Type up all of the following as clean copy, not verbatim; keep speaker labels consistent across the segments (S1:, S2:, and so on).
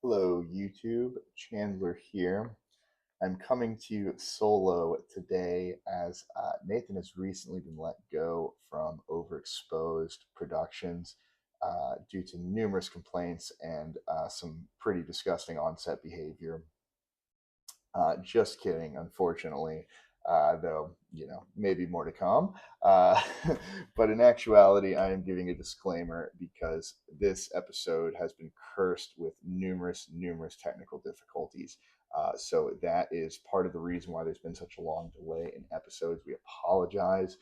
S1: Hello, YouTube. Chandler here. I'm coming to you solo today as Nathan has recently been let go from OverExposed Productions due to numerous complaints and some pretty disgusting on-set behavior. Just kidding, unfortunately, though, maybe more to come. Uh, but in actuality, I am giving a disclaimer because this episode has been cursed with numerous technical difficulties. So that is part of the reason why there's been such a long delay in episodes. We apologize.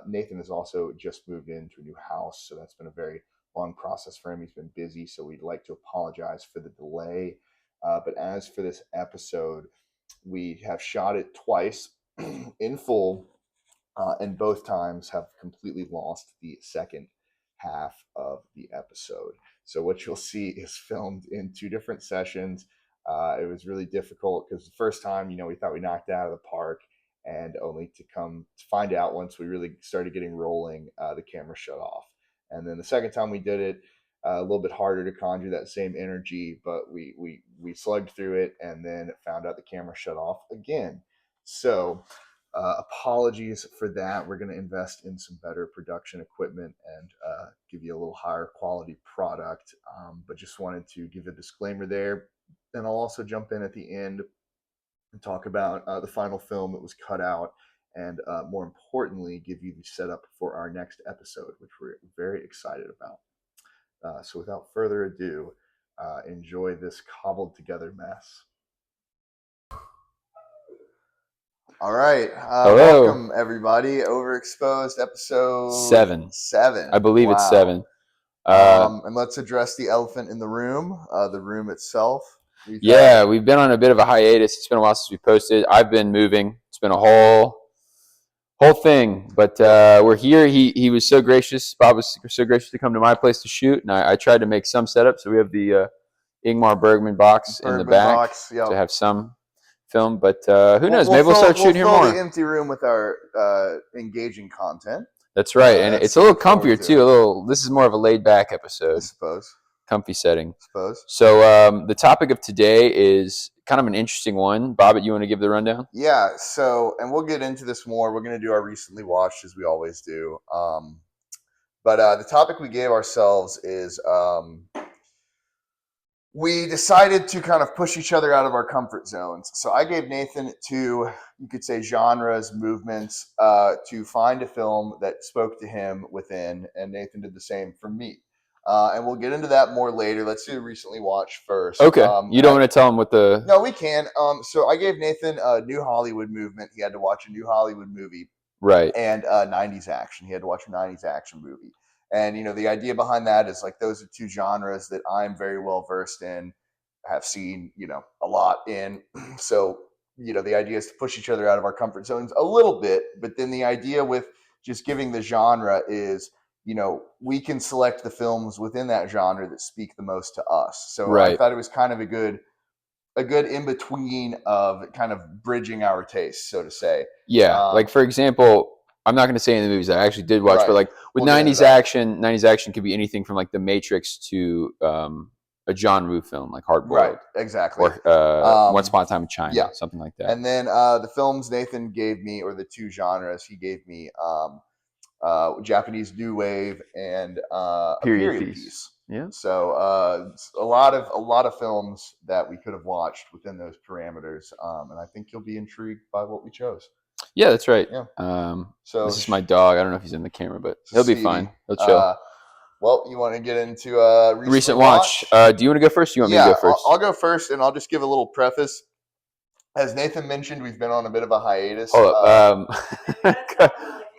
S1: Nathan has also just moved into a new house, so that's been a very long process for him. He's been busy, so we'd like to apologize for the delay. But as for this episode, we have shot it twice in full, and both times have completely lost the second half of the episode. So what you'll see is filmed in two different sessions. It was really difficult because the first time, we thought we knocked it out of the park, and only to come to find out once we really started getting rolling, the camera shut off. And then the second time we did it, a little bit harder to conjure that same energy, but we slugged through it and then found out the camera shut off again. So apologies for that. We're going to invest in some better production equipment and give you a little higher quality product. But just wanted to give a disclaimer there. Then I'll also jump in at the end and talk about the final film that was cut out, and more importantly, give you the setup for our next episode, which we're very excited about. So without further ado, enjoy this cobbled together mess. All right.
S2: Hello.
S1: Welcome, everybody. Overexposed episode
S2: 7. I believe it's 7.
S1: And let's address the elephant in the room itself.
S2: We've been on a bit of a hiatus. It's been a while since we posted. I've been moving. It's been a whole thing, but we're here. He was so gracious. Bob was so gracious to come to my place to shoot, and I tried to make some setup. So we have the Ingmar Bergman box in the back to have some film, but who knows? Maybe we'll start shooting here more.
S1: We'll fill the empty room with our engaging content.
S2: That's right, and it's a little comfier too. This is more of a laid-back episode,
S1: I suppose.
S2: Comfy setting.
S1: I suppose.
S2: So the topic of today is kind of an interesting one. Bobbit, you want to give the rundown?
S1: Yeah. So, and we'll get into this more. We're going to do our recently watched as we always do. But the topic we gave ourselves is. We decided to kind of push each other out of our comfort zones. So I gave Nathan two, you could say, genres, movements, to find a film that spoke to him within, and Nathan did the same for me. And we'll get into that more later. Let's do recently watched first.
S2: Okay. You don't want to tell him what the...
S1: No, we can. So I gave Nathan a new Hollywood movement. He had to watch a new Hollywood movie.
S2: Right.
S1: And 90s action. He had to watch a 90s action movie. And, the idea behind that is like those are two genres that I'm very well versed in, have seen, a lot in. So, the idea is to push each other out of our comfort zones a little bit. But then the idea with just giving the genre is, we can select the films within that genre that speak the most to us. So I thought it was kind of a good in-between of kind of bridging our tastes, so to say.
S2: Yeah. Like, for example... I'm not going to say any of the movies I actually did watch, but like with 90s action could be anything from like The Matrix to a John Woo film like Hard Boiled.
S1: Right, exactly.
S2: Or Once Upon a Time in China, something like that.
S1: And then the films Nathan gave me, or the two genres he gave me, Japanese New Wave and period piece.
S2: Yeah.
S1: So a lot of films that we could have watched within those parameters, and I think you'll be intrigued by what we chose.
S2: Yeah, that's right.
S1: Yeah.
S2: So this is my dog. I don't know if he's in the camera, but he'll be fine. He'll chill.
S1: Well, you want to get into
S2: recent watch? Do you want to go first? You want me to go first?
S1: I'll go first, and I'll just give a little preface. As Nathan mentioned, we've been on a bit of a hiatus.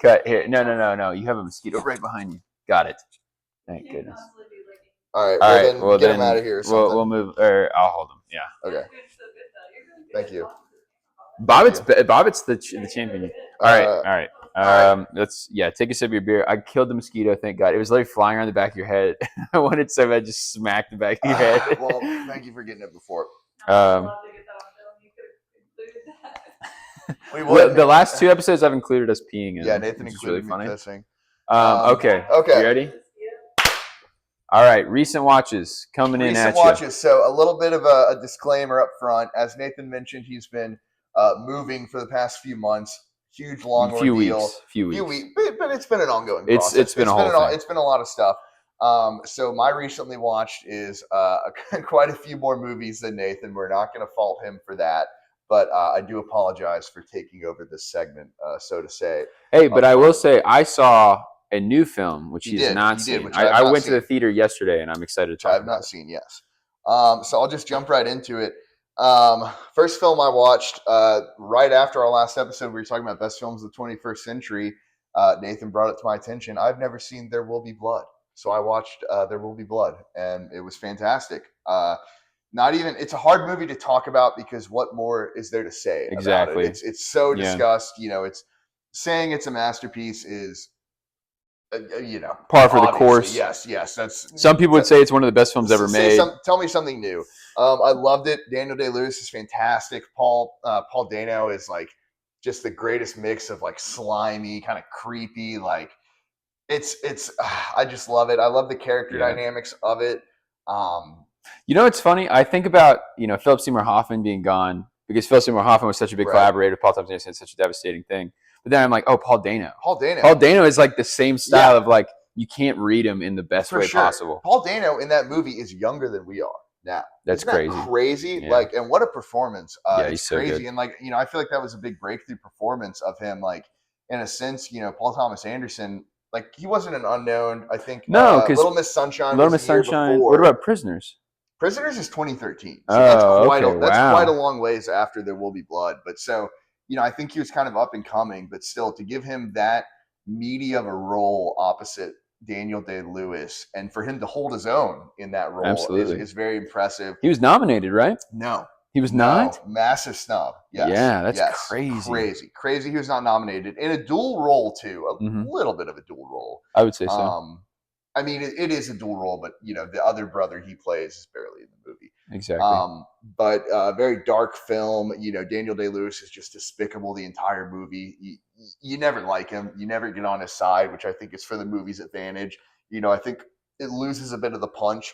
S2: Cut here. No. You have a mosquito right behind you. Got it. Thank goodness.
S1: All right. Well, then get him out of here.
S2: We'll move. Or I'll hold him. Yeah.
S1: Okay. Thank you.
S2: Bobbit's the champion. All right. Let's take a sip of your beer. I killed the mosquito, thank God. It was literally flying around the back of your head. I wanted so bad just smack the back of your head.
S1: Well, thank you for getting it before.
S2: The last two episodes I've included us peeing in.
S1: Yeah, Nathan included me pissing.
S2: Okay. You ready? All right, recent watches coming in
S1: Recent
S2: at you.
S1: watches. So a little bit of a disclaimer up front. As Nathan mentioned, he's been moving for the past few months. Huge, long
S2: Few
S1: ordeal.
S2: weeks.
S1: Few weeks, but it's been an ongoing
S2: It's
S1: process.
S2: been a whole thing.
S1: It's been a lot of stuff. So my recently watched is quite a few more movies than Nathan. We're not going to fault him for that, but I do apologize for taking over this segment, so to say.
S2: Hey, but I will say I saw a new film which he's not seen.
S1: Which I have
S2: I
S1: not
S2: went
S1: seen.
S2: to the theater yesterday, and I'm excited to
S1: Which I
S2: talk
S1: have
S2: about
S1: not
S2: it.
S1: seen. Yes. So I'll just jump right into it. First film I watched right after our last episode, we were talking about best films of the 21st century. Nathan brought it to my attention. I've never seen There Will Be Blood, so I watched There Will Be Blood, and it was fantastic. Not even it's a hard movie to talk about because what more is there to say about it? It's so discussed. You know, it's saying it's a masterpiece is
S2: par for the course.
S1: Yes. That's
S2: some people would say it's one of the best films ever made.
S1: Tell me something new. I loved it. Daniel Day-Lewis is fantastic. Paul Dano is like just the greatest mix of like slimy, kind of creepy. Like it's I just love it. I love the character dynamics of it.
S2: It's funny. I think about Philip Seymour Hoffman being gone because Philip Seymour Hoffman was such a big collaborator with Paul Thomas Anderson. It's such a devastating thing. But then I'm like, oh, Paul Dano. Paul Dano is like the same style of like you can't read him in the best way possible.
S1: Paul Dano in that movie is younger than we are now.
S2: That's crazy.
S1: Crazy. Yeah. Like, and what a performance. He's
S2: so
S1: crazy.
S2: Good.
S1: And like, I feel like that was a big breakthrough performance of him. Like, in a sense, Paul Thomas Anderson, like he wasn't an unknown. I think Little Miss Sunshine.
S2: What about Prisoners?
S1: Prisoners is 2013. So that's quite a long ways after There Will Be Blood. But so, I think he was kind of up and coming, but still to give him that meaty of a role opposite Daniel Day-Lewis and for him to hold his own in that role is very impressive.
S2: He was nominated, right?
S1: No.
S2: He was not?
S1: Massive snub. Yes.
S2: Yeah, that's crazy.
S1: Crazy. He was not nominated. In a dual role, too. A little bit of a dual role.
S2: I would say so.
S1: I mean, it is a dual role, but, the other brother he plays is barely in the movie.
S2: Exactly.
S1: But very dark film. Daniel Day-Lewis is just despicable the entire movie. You never like him. You never get on his side, which I think is for the movie's advantage. I think it loses a bit of the punch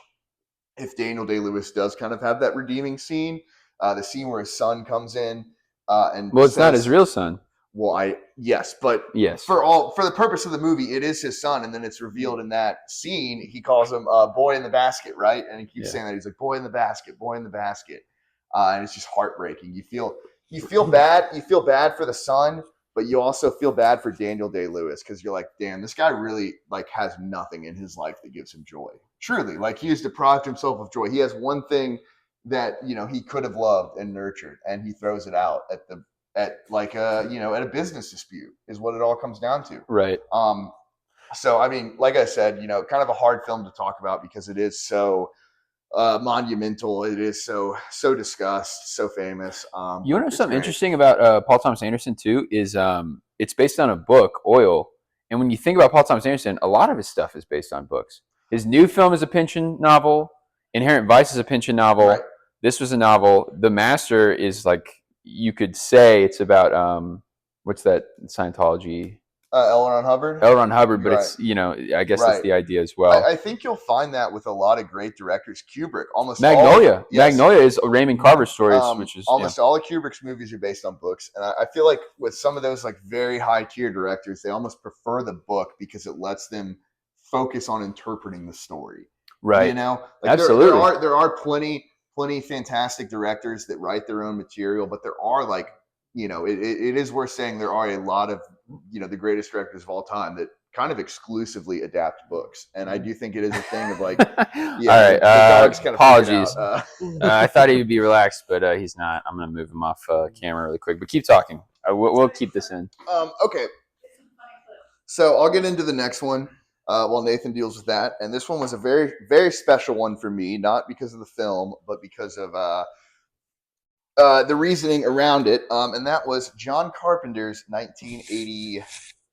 S1: if Daniel Day-Lewis does kind of have that redeeming scene. The scene where his son comes in and
S2: it's not his real son.
S1: Well, yes, but for the purpose of the movie, it is his son, and then it's revealed in that scene. He calls him "boy in the basket," right? And he keeps saying that he's like "boy in the basket, boy in the basket," and it's just heartbreaking. You feel bad. You feel bad for the son, but you also feel bad for Daniel Day-Lewis because you're like, damn, this guy really like has nothing in his life that gives him joy. Truly, like he has deprived himself of joy. He has one thing that he could have loved and nurtured, and he throws it out at a business dispute is what it all comes down to.
S2: Right.
S1: So I mean, like I said, kind of a hard film to talk about because it is so monumental. It is so discussed, so famous.
S2: Something interesting about Paul Thomas Anderson too is it's based on a book, Oil. And when you think about Paul Thomas Anderson, a lot of his stuff is based on books. His new film is a Pynchon novel. Inherent Vice is a Pynchon novel. Right. This was a novel. The Master is like, you could say it's about what's that Scientology?
S1: L. Ron Hubbard.
S2: But it's I guess that's the idea as well.
S1: I think you'll find that with a lot of great directors. Kubrick, almost
S2: Magnolia. Magnolia is Raymond Carver's stories, which is
S1: almost all of Kubrick's movies are based on books, and I feel like with some of those like very high tier directors, they almost prefer the book because it lets them focus on interpreting the story.
S2: Right.
S1: Absolutely. There are plenty fantastic directors that write their own material, but there are like, it is worth saying there are a lot of, the greatest directors of all time that kind of exclusively adapt books. And I do think it is a thing of like,
S2: all right.
S1: The dog's kind of
S2: apologies. I thought he would be relaxed, but he's not. I'm going to move him off camera really quick, but keep talking. We'll keep this in.
S1: Okay. So I'll get into the next one. While Nathan deals with that. And this one was a very, very special one for me, not because of the film, but because of the reasoning around it. And that was John Carpenter's 1980,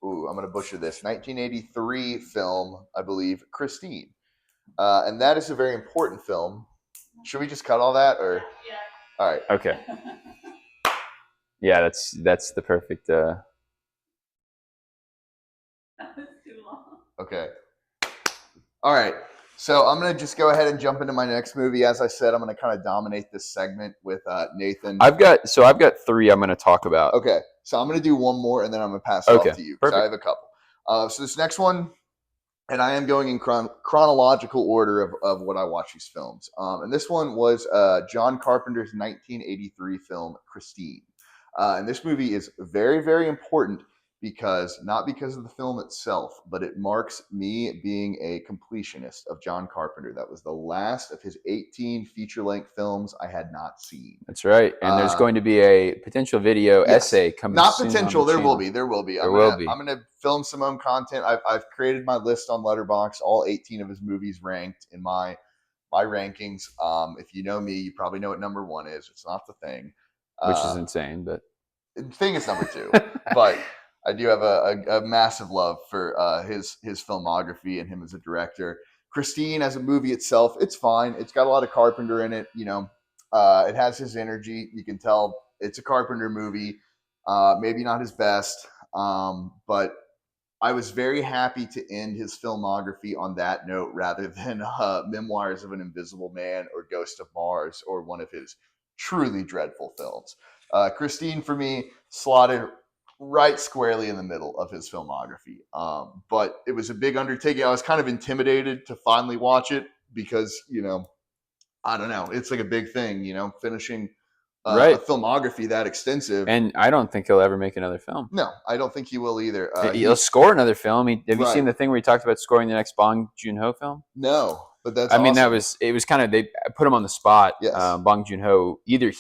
S1: I'm going to butcher this, 1983 film, I believe, Christine. And that is a very important film. Should we just cut all that? Or?
S3: Yeah.
S1: All right.
S2: Okay. Yeah, that's the perfect...
S3: That was too long.
S1: Okay. All right. So I'm gonna just go ahead and jump into my next movie. As I said, I'm gonna kind of dominate this segment with Nathan.
S2: I've got 3 I'm going to talk about.
S1: Okay, so I'm gonna do one more, and then I'm gonna pass it
S2: Okay,
S1: off to you because I
S2: perfect.
S1: have a couple. So this next one, and I am going in chronological order of what I watch these films. And this one was John Carpenter's 1983 film Christine. And this movie is very, very important because not because of the film itself, but it marks me being a completionist of John Carpenter. That was the last of his 18 feature-length films I had not seen.
S2: That's right. And there's going to be a potential video essay coming
S1: not
S2: soon
S1: potential.
S2: on the
S1: There will
S2: channel.
S1: be. There will be.
S2: There will be.
S1: I'm gonna film some own content. I've created my list on Letterboxd. All 18 of his movies ranked in my rankings. If you know me, you probably know what number one is. It's not The Thing,
S2: Which is insane, but
S1: Thing is number two. But I do have a massive love for his filmography and him as a director. Christine as a movie itself, it's fine. It's got a lot of Carpenter in it. You know, it has his energy. You can tell it's a Carpenter movie. Maybe not his best, but I was very happy to end his filmography on that note rather than Memoirs of an Invisible Man or Ghost of Mars or one of his truly dreadful films. Christine, for me, slotted right squarely in the middle of his filmography. But it was a big undertaking. I was kind of intimidated to finally watch it because, you know, I don't know. It's like a big thing, you know, finishing a filmography that extensive.
S2: And I don't think he'll ever make another film.
S1: No, I don't think he will either.
S2: He'll score another film. Have you seen the thing where he talked about scoring the next Bong Joon-ho film?
S1: No, but that's
S2: I mean,
S1: awesome.
S2: it was kind of, they put him on the spot.
S1: Yes.
S2: Bong Joon-ho, either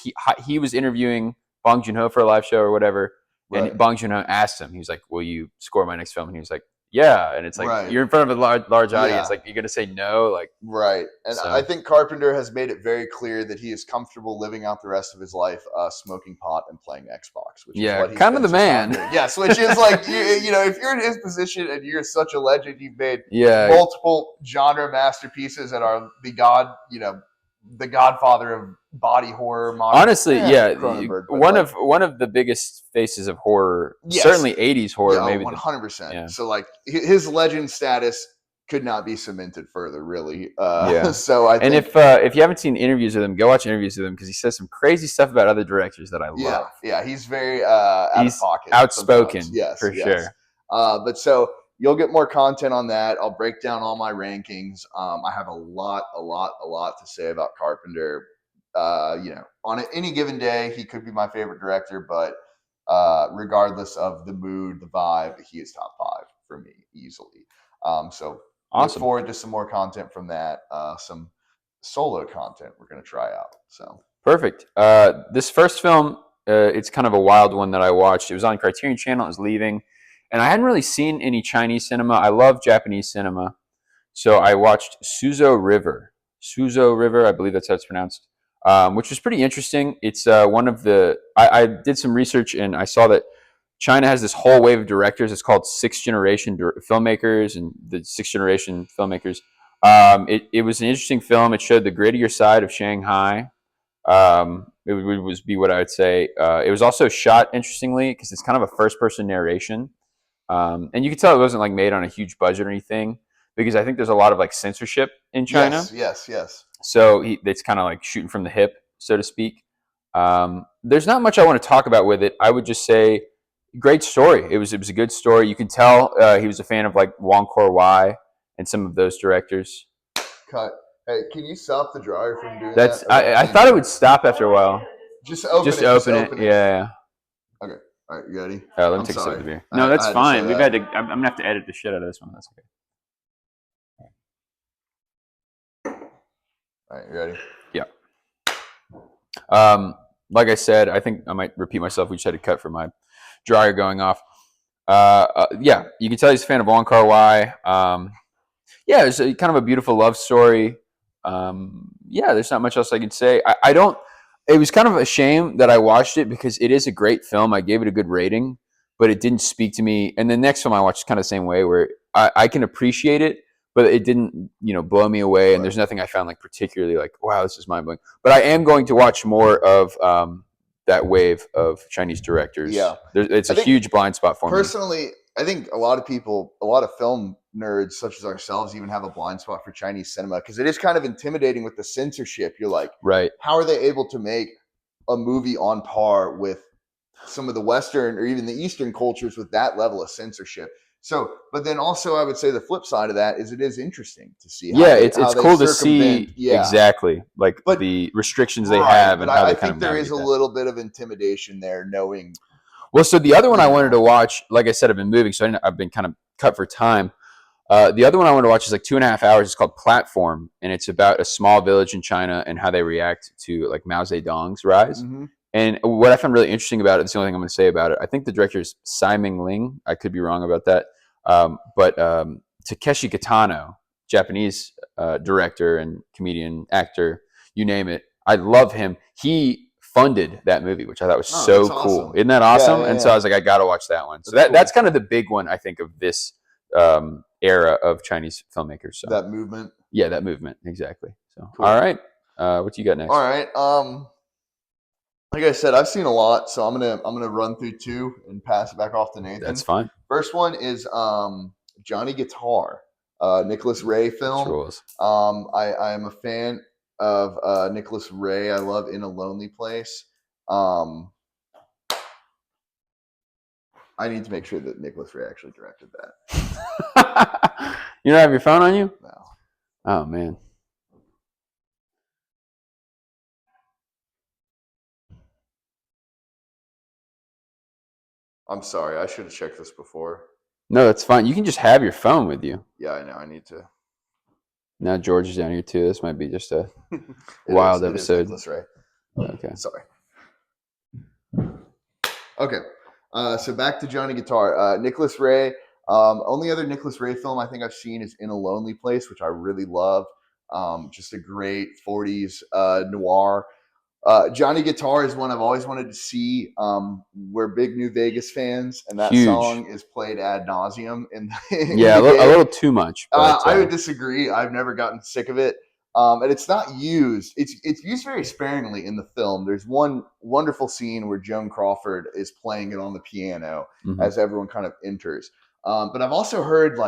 S2: he was interviewing Bong Joon-ho for a live show or whatever, and Bong Joon-ho asked him, he was like, will you score my next film? And he was like, yeah. And it's like, you're in front of a large audience, like, you're going to say no? Like,
S1: And I think Carpenter has made it very clear that he is comfortable living out the rest of his life smoking pot and playing Xbox, which is what he's
S2: kind of the man.
S1: Yes, which is like, you know, if you're in his position and you're such a legend, you've made multiple genre masterpieces and are the godfather of body horror.
S2: Honestly, one of the biggest faces of horror, certainly 80s horror, maybe
S1: 100%. So like his legend status could not be cemented further, really. So I think,
S2: if you haven't seen interviews with him, go watch interviews with him because he says some crazy stuff about other directors that I love.
S1: Yeah, he's very out of pocket,
S2: outspoken,
S1: for
S2: sure.
S1: But so you'll get more content on that. I'll break down all my rankings. I have a lot to say about Carpenter. You know, on any given day, he could be my favorite director, but regardless of the mood, the vibe, he is top 5 for me easily. So
S2: awesome.
S1: Look forward to some more content from that. Some solo content we're going to try out. So
S2: perfect. This first film, it's kind of a wild one that I watched. It was on Criterion Channel. I was leaving, and I hadn't really seen any Chinese cinema. I love Japanese cinema, so I watched Suzo River. Suzo River, I believe that's how it's pronounced, which was pretty interesting. It's one of the. I did some research and I saw that China has this whole wave of directors. It's called sixth generation filmmakers, and the sixth generation filmmakers. It was an interesting film. It showed the grittier side of Shanghai. It would be what I would say. It was also shot interestingly because it's kind of a first person narration. And you could tell it wasn't like made on a huge budget or anything because I think there's a lot of like censorship in China.
S1: Yes.
S2: So it's kind of like shooting from the hip, so to speak. There's not much I want to talk about with it. I would just say great story. It was a good story. You can tell he was a fan of like Wong Kar-wai and some of those directors.
S1: Cut. Hey, can you stop the dryer from doing that?
S2: I thought it would stop after a while.
S1: Just open it.
S2: Yeah.
S1: Okay. All right, you ready?
S2: Let me take a sip of beer. No, that's fine. I'm gonna have to edit the shit out of this one. That's okay.
S1: All right, you ready?
S2: Yeah. Like I said, I think I might repeat myself. We just had to cut for my dryer going off. Yeah, you can tell he's a fan of Wong Kar-wai. Yeah, it's kind of a beautiful love story. Yeah, there's not much else I can say. I don't. It was kind of a shame that I watched it because it is a great film. I gave it a good rating, but it didn't speak to me. And the next film I watched is kind of the same way, where I can appreciate it, but it didn't, blow me away. And there's nothing I found like particularly like, wow, this is mind blowing. But I am going to watch more of that wave of Chinese directors.
S1: Yeah,
S2: it's a huge blind spot for me.
S1: Personally, I think a lot of people, a lot of film nerds such as ourselves, even have a blind spot for Chinese cinema because it is kind of intimidating with the censorship. You're like,
S2: Right.
S1: how are they able to make a movie on par with some of the Western or even the Eastern cultures with that level of censorship? So, but then also I would say the flip side of that is it is interesting to see how
S2: Yeah,
S1: they
S2: it's cool to
S1: circumvent.
S2: see
S1: Yeah,
S2: exactly like
S1: but
S2: the restrictions they
S1: right,
S2: have
S1: but
S2: and how
S1: I
S2: they kind
S1: think
S2: of
S1: there is
S2: navigate
S1: a
S2: that.
S1: little bit of intimidation there, knowing
S2: Well, so the other one I wanted to
S1: know.
S2: watch, like I said, I've been moving, so I've been kind of cut for time. The other one I want to watch is like 2.5 hours. It's called Platform, and it's about a small village in China and how they react to like Mao Zedong's rise.
S1: Mm-hmm.
S2: And what I found really interesting about it, it's the only thing I'm going to say about it. I think the director is Simon Ling. I could be wrong about that. But Takeshi Kitano, Japanese director and comedian, actor, you name it. I love him. He funded that movie, which I thought was
S1: Oh, that's
S2: so cool.
S1: awesome.
S2: Isn't that
S1: Yeah,
S2: awesome?
S1: yeah,
S2: And so I
S1: yeah.
S2: was like, I got to watch that one. So
S1: That's
S2: that's
S1: cool.
S2: kind of the big one, I think, of this era of Chinese filmmakers. So
S1: That movement.
S2: yeah, that movement exactly. So all
S1: Cool.
S2: right, what you got
S1: All
S2: next?
S1: right. Like I said, I've seen a lot, so I'm gonna run through two and pass it back off to
S2: That's
S1: Nathan.
S2: fine.
S1: First one is Johnny Guitar, Nicholas Ray
S2: That's
S1: film.
S2: rules.
S1: I am a fan of Nicholas Ray. I love In a Lonely Place. Um, I need to make sure that Nicholas Ray actually directed that.
S2: You don't have your phone on you?
S1: No.
S2: Oh man.
S1: I'm sorry. I should have checked this before.
S2: No, that's fine. You can just have your phone with you.
S1: Yeah, I know. I need to.
S2: Now George is down here too. This might be just a
S1: it
S2: wild
S1: it is
S2: episode.
S1: Nicholas Ray.
S2: Okay.
S1: Sorry. Okay. So back to Johnny Guitar. Nicholas Ray. Only other Nicholas Ray film I think I've seen is In a Lonely Place, which I really love. Just a great 40s noir. Johnny Guitar is one I've always wanted to see. We're big New Vegas fans, and that
S2: Huge.
S1: song is played ad nauseum in
S2: Yeah,
S1: the
S2: a
S1: game.
S2: little too much, but
S1: I would disagree. I've never gotten sick of it. And it's not used. It's used very sparingly in the film. There's one wonderful scene where Joan Crawford is playing it on the piano
S2: mhm.
S1: as everyone kind of enters. But I've also heard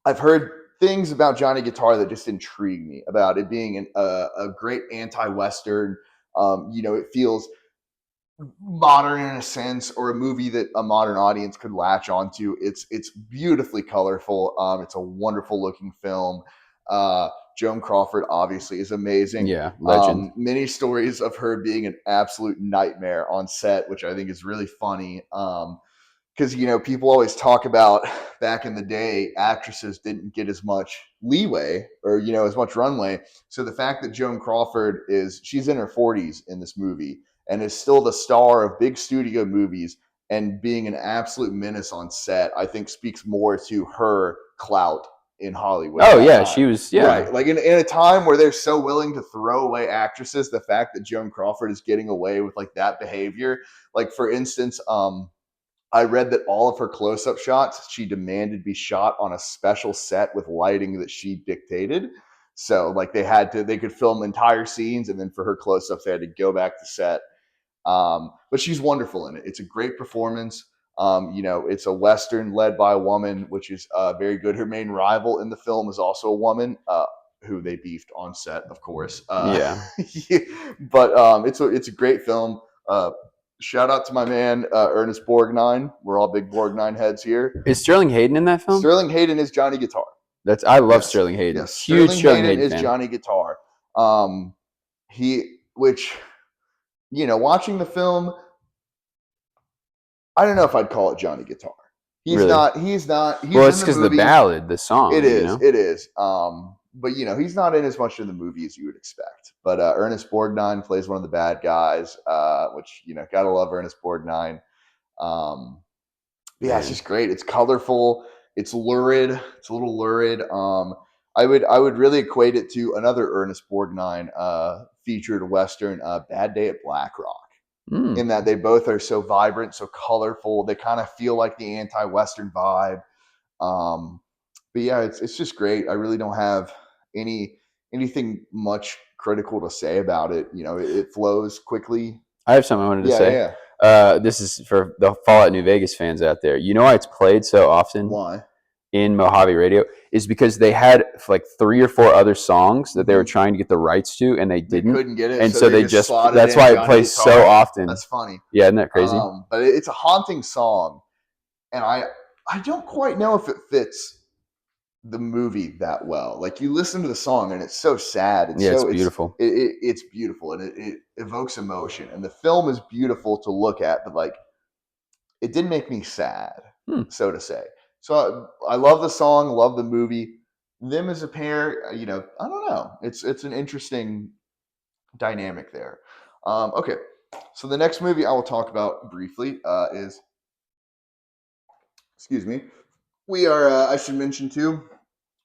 S1: I've heard things about Johnny Guitar that just intrigue me about it being a great anti-Western. It feels modern in a sense, or a movie that a modern audience could latch onto. It's beautifully colorful. It's a wonderful looking film. Joan Crawford obviously is amazing.
S2: Yeah, legend.
S1: Many stories of her being an absolute nightmare on set, which I think is really funny. Because people always talk about back in the day, actresses didn't get as much leeway or as much runway. So the fact that Joan Crawford she's in her 40s in this movie and is still the star of big studio movies and being an absolute menace on set, I think speaks more to her clout in Hollywood at
S2: Oh
S1: that
S2: yeah,
S1: time.
S2: she was.
S1: Right.
S2: Yeah,
S1: Like in a time where they're so willing to throw away actresses, the fact that Joan Crawford is getting away with like that behavior, like for instance, I read that all of her close-up shots she demanded be shot on a special set with lighting that she dictated. So like they could film entire scenes, and then for her close-ups they had to go back to set. But she's wonderful in it. It's a great performance. It's a Western led by a woman, which is very good. Her main rival in the film is also a woman, who they beefed on set, of course.
S2: yeah.
S1: But it's a great film. Shout out to my man Ernest Borgnine. We're all big Borgnine heads here.
S2: Is Sterling Hayden in that film?
S1: Sterling Hayden is Johnny Guitar.
S2: I love
S1: Yes,
S2: Sterling Hayden.
S1: yes.
S2: Huge Sterling
S1: Hayden
S2: Hayden
S1: is
S2: fan.
S1: Johnny Guitar. Which watching the film, I don't know if I'd call it Johnny Guitar. He's
S2: Really?
S1: not. He's not. He's
S2: Well,
S1: in
S2: it's
S1: the
S2: because the
S1: movie.
S2: ballad, the song.
S1: It is. It is. But he's not in as much in the movie as you would expect. But Ernest Borgnine plays one of the bad guys, which gotta love Ernest Borgnine. Yeah, it's
S2: Man.
S1: just great. It's colorful. It's lurid. It's a little lurid. I would really equate it to another Ernest Borgnine featured Western, Bad Day at Black Rock, in that they both are so vibrant, so colorful. They kind of feel like the anti-Western vibe. But yeah, it's just great. I really don't have anything much critical to say about it. It flows quickly.
S2: I have something I wanted to
S1: Yeah,
S2: say.
S1: yeah.
S2: This is for the Fallout New Vegas fans out there. You know why it's played so often
S1: Why?
S2: in Mojave Radio is because they had like 3 or 4 other songs that they were trying to get the rights to, and they
S1: They
S2: didn't.
S1: couldn't get it,
S2: And
S1: so
S2: so
S1: they
S2: they
S1: just
S2: just
S1: slotted
S2: that's
S1: in
S2: why it
S1: Johnny
S2: plays so
S1: Guitar.
S2: often.
S1: That's funny.
S2: Yeah, isn't that crazy?
S1: But it's a haunting song, and I don't quite know if it fits the movie that well. Like you listen to the song and it's so sad.
S2: Yeah, it's beautiful.
S1: It's beautiful and it evokes emotion. And the film is beautiful to look at, but like it didn't make me sad, so to say. So I love the song, love the movie. Them as a pair, I don't know. It's an interesting dynamic there. Okay, so the next movie I will talk about briefly is, excuse me, we are. I should mention too.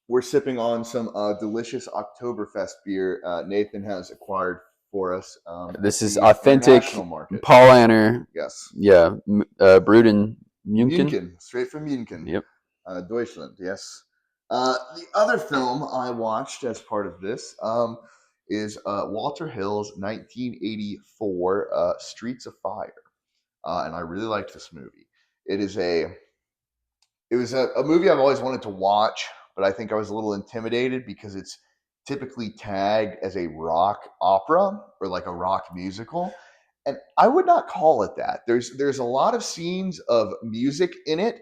S1: We're sipping on some delicious Oktoberfest beer Nathan has acquired for us.
S2: This
S1: At
S2: is
S1: the
S2: authentic
S1: international market.
S2: Paulaner.
S1: Yes.
S2: Yeah, brewed in München.
S1: München, straight from München.
S2: Yep.
S1: Deutschland, yes. The other film I watched as part of this is Walter Hill's 1984 Streets of Fire. And I really liked this movie. It was a movie I've always wanted to watch, but I think I was a little intimidated because it's typically tagged as a rock opera or like a rock musical. And I would not call it that. There's a lot of scenes of music in it,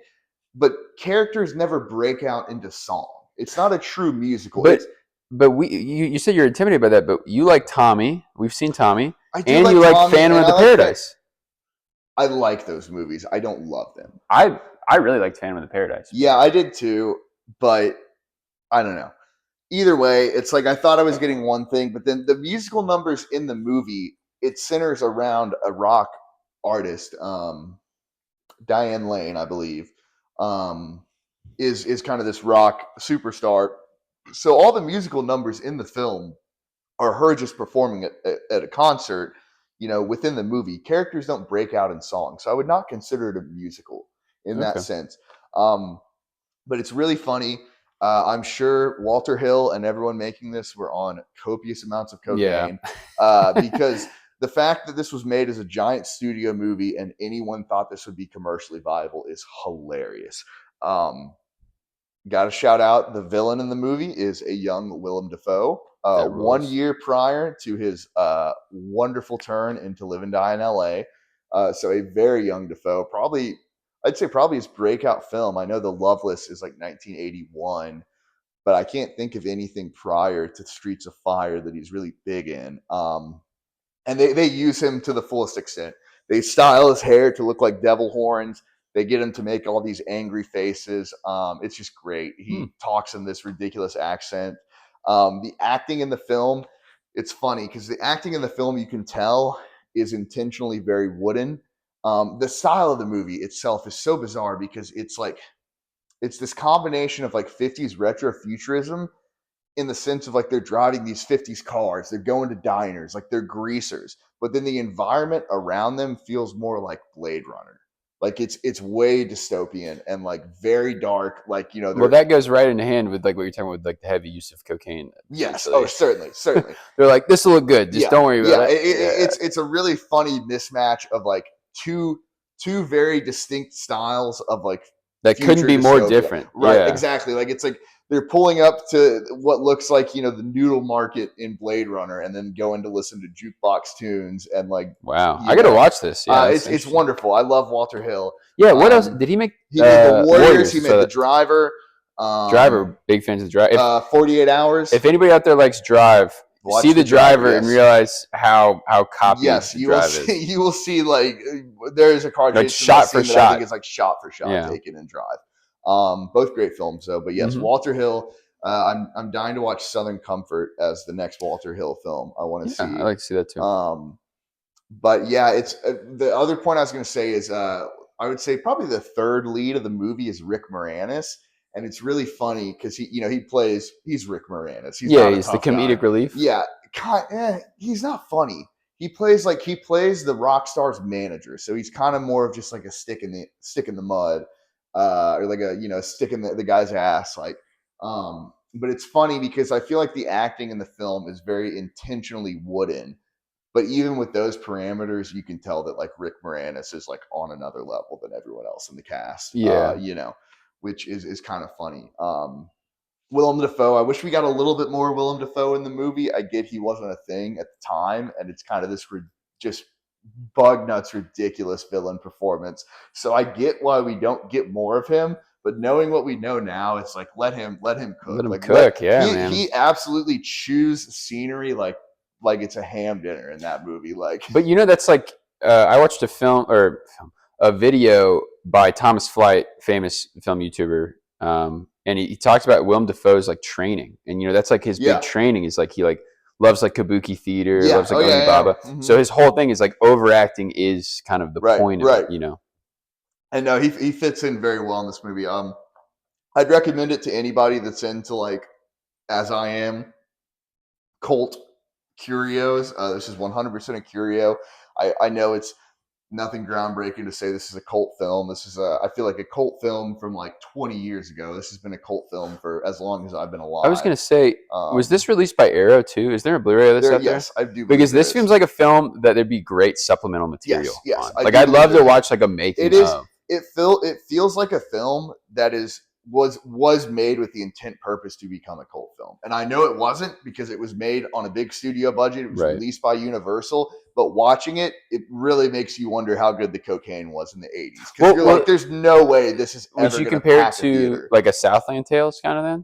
S1: but characters never break out into song. It's not a true musical.
S2: But you said you're intimidated by that, but you like Tommy. We've seen Tommy.
S1: I do
S2: and
S1: like
S2: you like
S1: Tommy,
S2: Phantom
S1: and
S2: of the
S1: I like
S2: Paradise.
S1: I like those movies. I don't love them.
S2: I really liked Phantom of the Paradise.
S1: Yeah, I did too, but I don't know. Either way, it's like I thought I was getting one thing, but then the musical numbers in the movie, it centers around a rock artist, Diane Lane, I believe, um, is kind of this rock superstar. So all the musical numbers in the film are her just performing at a concert, within the movie. Characters don't break out in songs, so I would not consider it a musical in that
S2: Okay.
S1: sense. But it's really funny. I'm sure Walter Hill and everyone making this were on copious amounts of cocaine, because the fact that this was made as a giant studio movie and anyone thought this would be commercially viable is hilarious. Got to shout out the villain in the movie is a young Willem Dafoe.
S2: That
S1: 1
S2: rules.
S1: year prior to his wonderful turn into Live and Die in L.A., so a very young Dafoe. I'd say probably his breakout film. I know The Loveless is like 1981, but I can't think of anything prior to Streets of Fire that he's really big in. And they use him to the fullest extent. They style his hair to look like devil horns. They get him to make all these angry faces. It's just great. He talks in this ridiculous accent. The acting in the film, it's funny because the acting in the film, you can tell, is intentionally very wooden. The style of the movie itself is so bizarre because it's this combination of like 50s retro futurism in the sense of like they're driving these 50s cars, they're going to diners, like they're greasers, but then the environment around them feels more like Blade Runner. Like it's way dystopian and like very dark. Like
S2: Well, that goes right in hand with like what you're talking about, with like the heavy use of cocaine.
S1: Yes, oh certainly.
S2: They're like, this will look good. Just don't worry about it.
S1: It's a really funny mismatch of like two very distinct styles of like
S2: that couldn't be more different.
S1: Right,
S2: Yeah.
S1: exactly. Like it's like they're pulling up to what looks like the noodle market in Blade Runner, and then going to listen to jukebox tunes and like.
S2: Wow, I got to watch this. Yeah,
S1: it's wonderful. I love Walter Hill.
S2: Yeah, what else did he make?
S1: He made The Warriors. He made The Driver.
S2: Big fans of Drive.
S1: 48 Hours.
S2: If anybody out there likes Drive, see The Driver and realize how copied The Drive is.
S1: You will see like there is a car
S2: like shot for shot.
S1: I think it's like shot for shot taken in Drive. Both great films though. But yes, Walter Hill. I'm dying to watch Southern Comfort as the next Walter Hill film. I want to see.
S2: I like to see that too.
S1: But yeah, it's the other point I was going to say is I would say probably the third lead of the movie is Rick Moranis. And it's really funny because he's Rick Moranis. He's
S2: the comedic relief.
S1: Yeah, he's not funny. He plays the rock star's manager, so he's kind of more of just like a stick in the mud, or like a stick in the guy's ass. Like, but it's funny because I feel like the acting in the film is very intentionally wooden, But even with those parameters, you can tell that like Rick Moranis is like on another level than everyone else in the cast.
S2: Yeah.
S1: Which is kind of funny. Willem Dafoe. I wish we got a little bit more Willem Dafoe in the movie. I get he wasn't a thing at the time, and it's kind of this just bug nuts ridiculous villain performance. So I get why we don't get more of him. But knowing what we know now, it's like let him cook.
S2: Let him
S1: like
S2: cook. Man.
S1: He absolutely chews scenery like it's a ham dinner in that movie. Like,
S2: but that's like I watched a video by Thomas Flight, famous film YouTuber, and he talks about Willem Dafoe's like training, and that's like his big training is like he like loves like kabuki theater, loves like Onibaba. Mm-hmm. So his whole thing is like overacting is kind of the point of it,
S1: And no, he fits in very well in this movie. I'd recommend it to anybody that's into like, as I am, cult curios. This is 100% a curio. I know it's nothing groundbreaking to say this is a cult film. This is I feel like a cult film from like 20 years ago. This has been a cult film for as long as I've been alive.
S2: I was going to say, was this released by Arrow too? Is there a Blu-ray of this out there?
S1: Yes, I do.
S2: Because this seems like a film that there'd be great supplemental material.
S1: Yes.
S2: Like I'd love to watch like a making of.
S1: It feels like a film that was made with the intent purpose to become a cult film. And I know it wasn't because it was made on a big studio budget. It was released by Universal. But watching it, it really makes you wonder how good the cocaine was in the 80s. Because you're like, there's no way this is ever going to.
S2: Would you compare it to like a Southland Tales kind of then?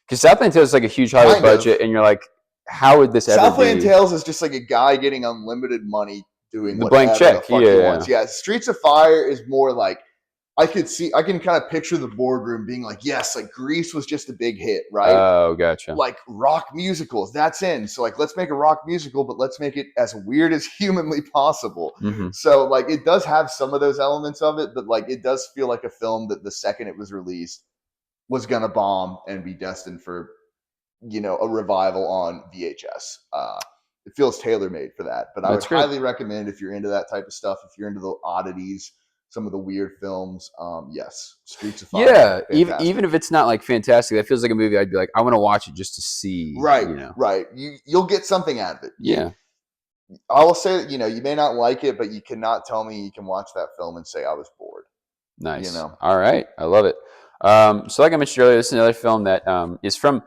S2: Because Southland Tales is like a huge Hollywood budget, and you're like, how would this ever be?
S1: Southland Tales is just like a guy getting unlimited money doing
S2: the blank check.
S1: He wants. Yeah, Streets of Fire is more like, I can kind of picture the boardroom being like, yes, like Grease was just a big hit, right?
S2: Oh, gotcha.
S1: Like rock musicals, that's in. So like, let's make a rock musical, but let's make it as weird as humanly possible.
S2: Mm-hmm.
S1: So like, it does have some of those elements of it, but like, it does feel like a film that the second it was released was gonna bomb and be destined for, a revival on VHS. It feels tailor-made for that. But I would highly recommend if you're into that type of stuff, if you're into the oddities, some of the weird films, yes, Streets of Fire.
S2: Yeah, even if it's not like fantastic, that feels like a movie I'd be like, I want to watch it just to see.
S1: Right, right. You'll get something out of it.
S2: Yeah.
S1: I will say that, you may not like it, but you cannot tell me you can watch that film and say I was bored.
S2: Nice. All right. I love it. So like I mentioned earlier, this is another film that is from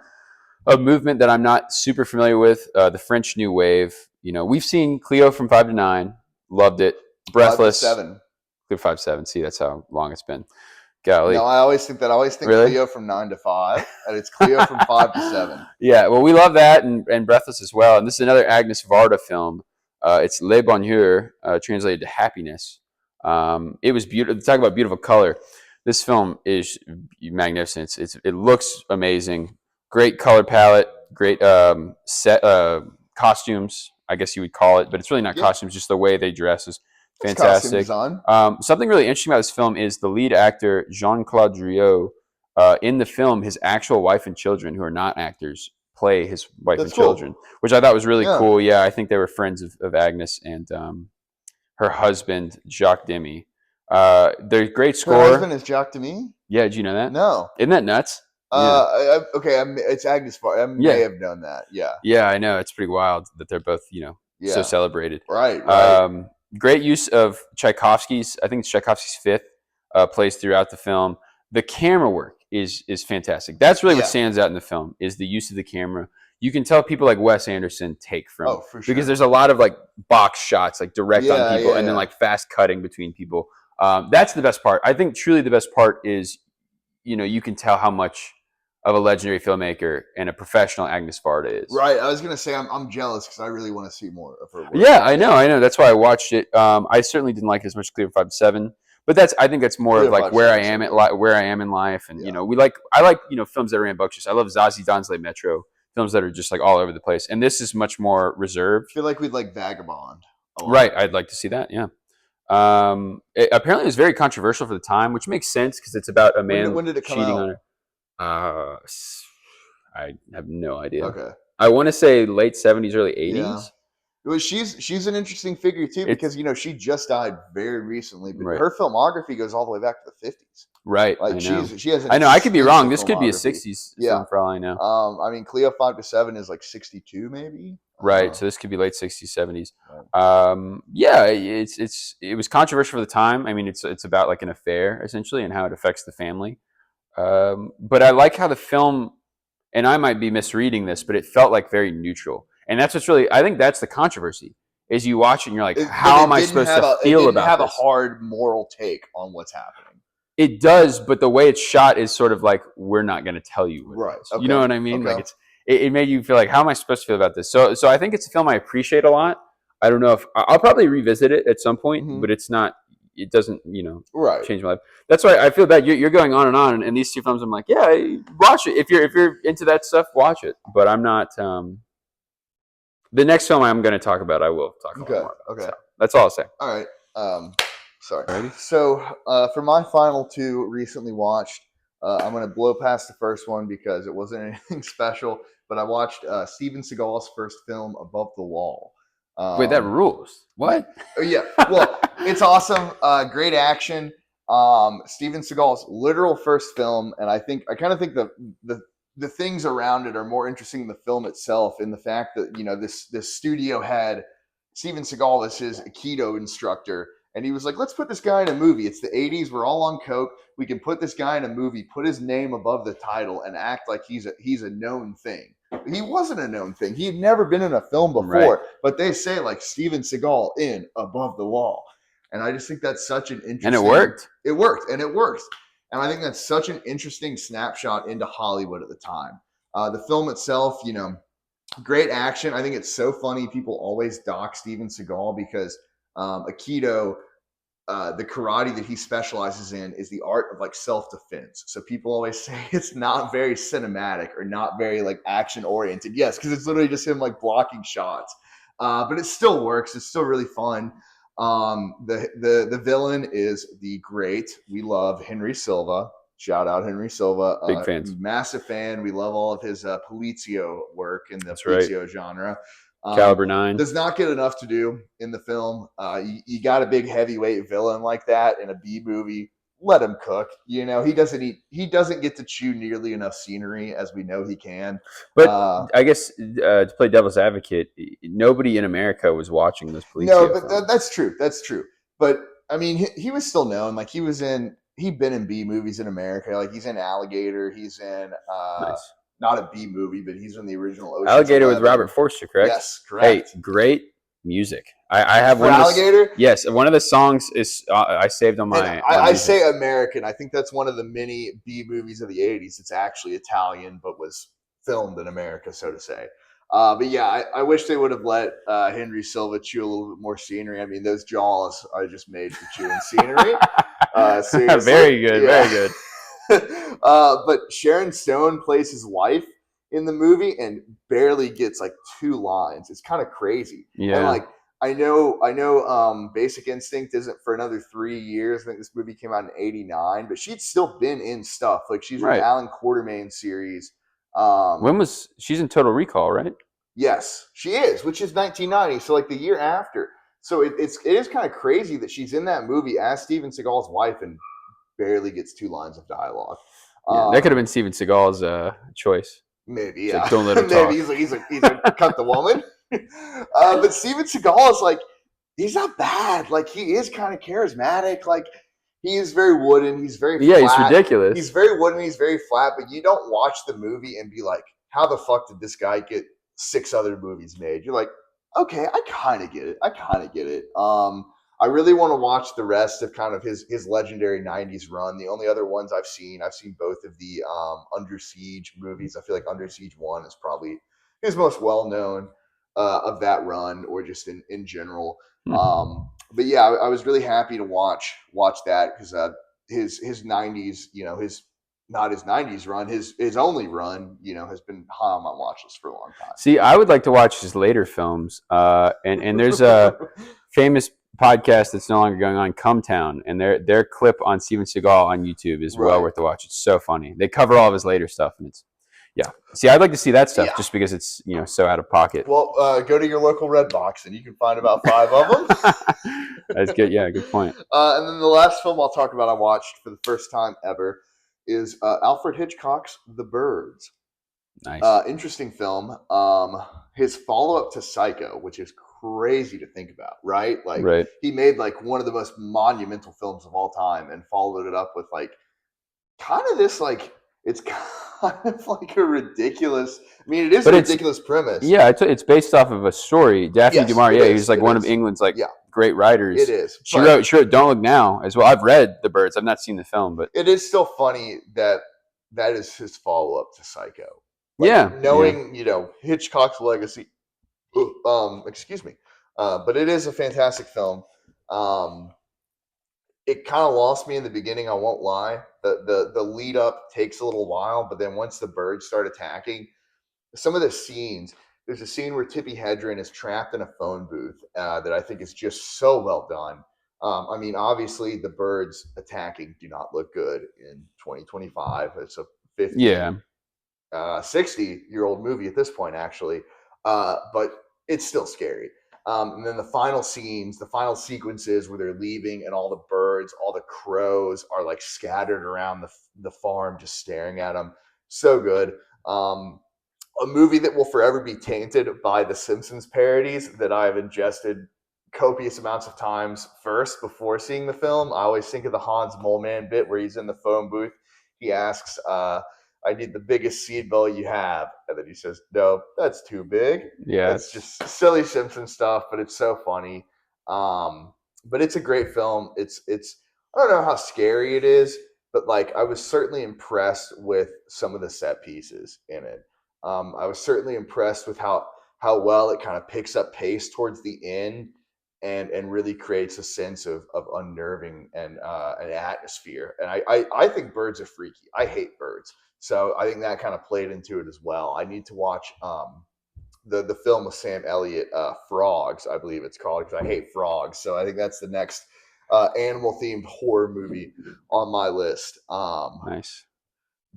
S2: a movement that I'm not super familiar with, the French New Wave. We've seen Cleo from 5 to 9, loved it. Breathless.
S1: 5 to 7.
S2: Good 5-7. See, that's how long it's been. Golly.
S1: No, I always think really? Cleo from 9 to 5, and it's Cleo from 5 to 7.
S2: Yeah, well, we love that and Breathless as well. And this is another Agnes Varda film. It's Le Bonheur, translated to happiness. It was beautiful. Talk about beautiful color. This film is magnificent. It looks amazing. Great color palette. Great set costumes, I guess you would call it, but it's really not costumes. Just the way they dress is fantastic. Something really interesting about this film is the lead actor, Jean-Claude Driot, in the film, his actual wife and children, who are not actors, play his wife and children, which I thought was really cool. Yeah, I think they were friends of Agnes and her husband, Jacques Demy. Their great score.
S1: Her husband is Jacques Demy?
S2: Yeah, did you know that?
S1: No.
S2: Isn't that nuts?
S1: It's Agnes Varda. I may have known that. Yeah.
S2: Yeah, I know. It's pretty wild that they're both, so celebrated.
S1: Right.
S2: Great use of Tchaikovsky's. I think it's Tchaikovsky's Fifth plays throughout the film. The camera work is fantastic. That's really what stands out in the film is the use of the camera. You can tell people like Wes Anderson take from
S1: for sure.
S2: because there's a lot of like box shots, like direct on people, and then like fast cutting between people. That's the best part. I think truly the best part is, you can tell how much of a legendary filmmaker and a professional Agnes Varda is.
S1: Right. I was gonna say I'm jealous because I really want to see more of her work.
S2: Yeah, I know. That's why I watched it. I certainly didn't like it as much as Cleo 5 to 7, but I think that's more of like where I am in life, and I like films that are rambunctious. I love Zazie Dan's Les Metro, films that are just like all over the place, and this is much more reserved.
S1: I feel like we'd like Vagabond.
S2: Right. I'd like to see that. Yeah. Apparently it was very controversial for the time, which makes sense because it's about a man
S1: when did it come
S2: cheating
S1: out?
S2: on her. I have no idea.
S1: Okay.
S2: I want to say late 70s, early 80s.
S1: Yeah. Well, she's an interesting figure too because she just died very recently, but her filmography goes all the way back to the 50s.
S2: Right.
S1: Like she has.
S2: I know. I could be wrong. This could be a 60s film for all I know.
S1: I mean, Cleo 5 to 7 is like 62 maybe.
S2: Right. So this could be late 60s, 70s. Yeah, it was controversial for the time. I mean, it's about like an affair essentially and how it affects the family. But I like how the film, and I might be misreading this, but it felt like very neutral. And that's what's really, I think that's the controversy. Is you watch it and you're like,
S1: But
S2: how am I supposed to
S1: it
S2: feel
S1: didn't
S2: about
S1: have a
S2: this?
S1: hard moral take on what's happening.
S2: It does, but the way it's shot is sort of like, we're not going to tell you what it is.
S1: Okay.
S2: You know what I mean?
S1: Okay.
S2: Like it made you feel like, how am I supposed to feel about this? So I think it's a film I appreciate a lot. I don't know if I'll probably revisit it at some point, but it doesn't, change my life. That's why I feel bad. You're going on, and these two films, I'm like, yeah, watch it. If you're into that stuff, watch it. But I'm not. The next film I'm going to talk about, I will talk a lot more about.
S1: Okay.
S2: So that's all I'll say.
S1: All right. Sorry.
S2: Alrighty.
S1: So for my final two recently watched, I'm going to blow past the first one because it wasn't anything special. But I watched Steven Seagal's first film, Above the Wall.
S2: Wait, that rules. What?
S1: Oh yeah. Well, it's awesome. Great action. Steven Seagal's literal first film, and I kind of think the things around it are more interesting than the film itself. In the fact that this studio had Steven Seagal as his Aikido instructor, and he was like, "Let's put this guy in a movie. It's the '80s. We're all on coke. We can put this guy in a movie, put his name above the title, and act like he's a known thing." He wasn't a known thing. He had never been in a film before,
S2: Right.
S1: but they say like Steven Seagal in Above the Wall. And I just think that's such an interesting...
S2: And it worked.
S1: It worked, and it works. And I think that's such an interesting snapshot into Hollywood at the time. The film itself, great action. I think it's so funny. People always dock Steven Seagal because Aikido, the karate that he specializes in, is the art of like self-defense. So people always say it's not very cinematic or not very like action oriented. Yes, because it's literally just him like blocking shots. But it still works. It's still really fun. The villain is the great, we love Henry Silva. Shout out Henry Silva.
S2: Big fans.
S1: Massive fan. We love all of his Polizio work in the
S2: That's
S1: Polizio
S2: right.
S1: genre.
S2: Caliber 9
S1: does not get enough to do in the film. You got a big heavyweight villain like that in a B movie. Let him cook. He doesn't get to chew nearly enough scenery as we know he can.
S2: But I guess to play devil's advocate, nobody in America was watching this police.
S1: No, but that's true. That's true. But I mean, he was still known. Like he'd been in B movies in America. Like he's in Alligator. He's in
S2: nice.
S1: Not a B movie, but he's in the original Ocean's
S2: Alligator
S1: 11.
S2: with Robert Forster, correct?
S1: Yes, correct.
S2: Hey, great music. I have
S1: For
S2: one.
S1: Alligator?
S2: Yes, one of the songs is I saved on my.
S1: I say American. I think that's one of the many B movies of the '80s. It's actually Italian, but was filmed in America, so to say. But yeah, I wish they would have let Henry Silva chew a little bit more scenery. I mean, those jaws are just made for chewing scenery. Seriously.
S2: Very good, very good.
S1: But Sharon Stone plays his wife in the movie and barely gets like 2 lines. It's kind of crazy.
S2: Yeah.
S1: And like I know Basic Instinct isn't for another 3 years. I think this movie came out in '89, but she'd still been in stuff. Like she's in the Alan Quartermain series.
S2: She's in Total Recall, right?
S1: Yes, she is, which is 1990, so like the year after. So it is kind of crazy that she's in that movie as Steven Seagal's wife and barely gets 2 lines of dialogue.
S2: Yeah, that could have been Steven Seagal's choice.
S1: Maybe,
S2: It's
S1: yeah.
S2: like, don't let her talk.
S1: Maybe he's like cut the woman. But Steven Seagal is like, he's not bad. Like he is kind of charismatic. Like he is very wooden. He's very flat.
S2: He's ridiculous.
S1: He's very wooden. He's very flat. But you don't watch the movie and be like, how the fuck did this guy get 6 other movies made? You're like, okay, I kind of get it. I really want to watch the rest of kind of his legendary 90s run. The only other ones I've seen both of the Under Siege movies. I feel like Under Siege 1 is probably his most well-known of that run, or just in general. But yeah, I was really happy to watch that because his 90s, not his 90s run, his only run, has been high on my watch list for a long time.
S2: See, I would like to watch his later films. And there's a famous podcast that's no longer going on, Come Town, and their clip on Steven Seagal on YouTube is well worth the watch. It's so funny. They cover all of his later stuff, and it's See, I'd like to see that stuff just because it's so out of pocket.
S1: Well, go to your local Redbox and you can find about 5 of them.
S2: That's good. Yeah, good point.
S1: And then the last film I'll talk about I watched for the first time ever is Alfred Hitchcock's The Birds.
S2: Nice.
S1: Interesting film. His follow-up to Psycho, which is crazy to think about, right? Like
S2: Right.
S1: he made like one of the most monumental films of all time and followed it up with like kind of this like it's kind of like a ridiculous. I mean, it is a
S2: But it's
S1: ridiculous premise.
S2: yeah, it's based off of a story. Daphne du
S1: Yes,
S2: Maurier,
S1: it
S2: yeah, he was
S1: is.
S2: like
S1: It
S2: one of
S1: is.
S2: England's like
S1: Yeah,
S2: great
S1: it
S2: writers.
S1: is.
S2: She
S1: But
S2: wrote Don't Look Now as well. I've read The Birds. I've not seen the film, but
S1: it is still funny that that is his follow up to Psycho. Like
S2: yeah, yeah,
S1: knowing, Hitchcock's legacy. Excuse me. But it is a fantastic film. Um, it kind of lost me in the beginning. I won't lie. The lead up takes a little while, but then once the birds start attacking, some of the scenes. There's a scene where Tippi Hedren is trapped in a phone booth that I think is just so well done. I mean, obviously, the birds attacking do not look good in 2025. It's a 50,
S2: yeah.
S1: 60-year-old movie at this point, actually, but it's still scary. And then the final scenes, the final sequences where they're leaving, and all the birds, all the crows are like scattered around the farm, just staring at them. So good. A movie that will forever be tainted by the Simpsons parodies that I have ingested copious amounts of times first before seeing the film. I always think of the Hans Moleman bit where he's in the phone booth. He asks, I need the biggest seed ball you have. And then he says, no, that's too big.
S2: Yeah,
S1: It's just silly Simpson stuff, but it's so funny. But it's a great film. It's I don't know how scary it is, but like I was certainly impressed with some of the set pieces in it. I was certainly impressed with how well it kind of picks up pace towards the end and really creates a sense of unnerving and an atmosphere. And I think birds are freaky. I hate birds, so I think that kind of played into it as well. I need to watch the film with Sam Elliott, Frogs, I believe it's called, because I hate frogs. So I think that's the next animal themed horror movie on my list.
S2: nice.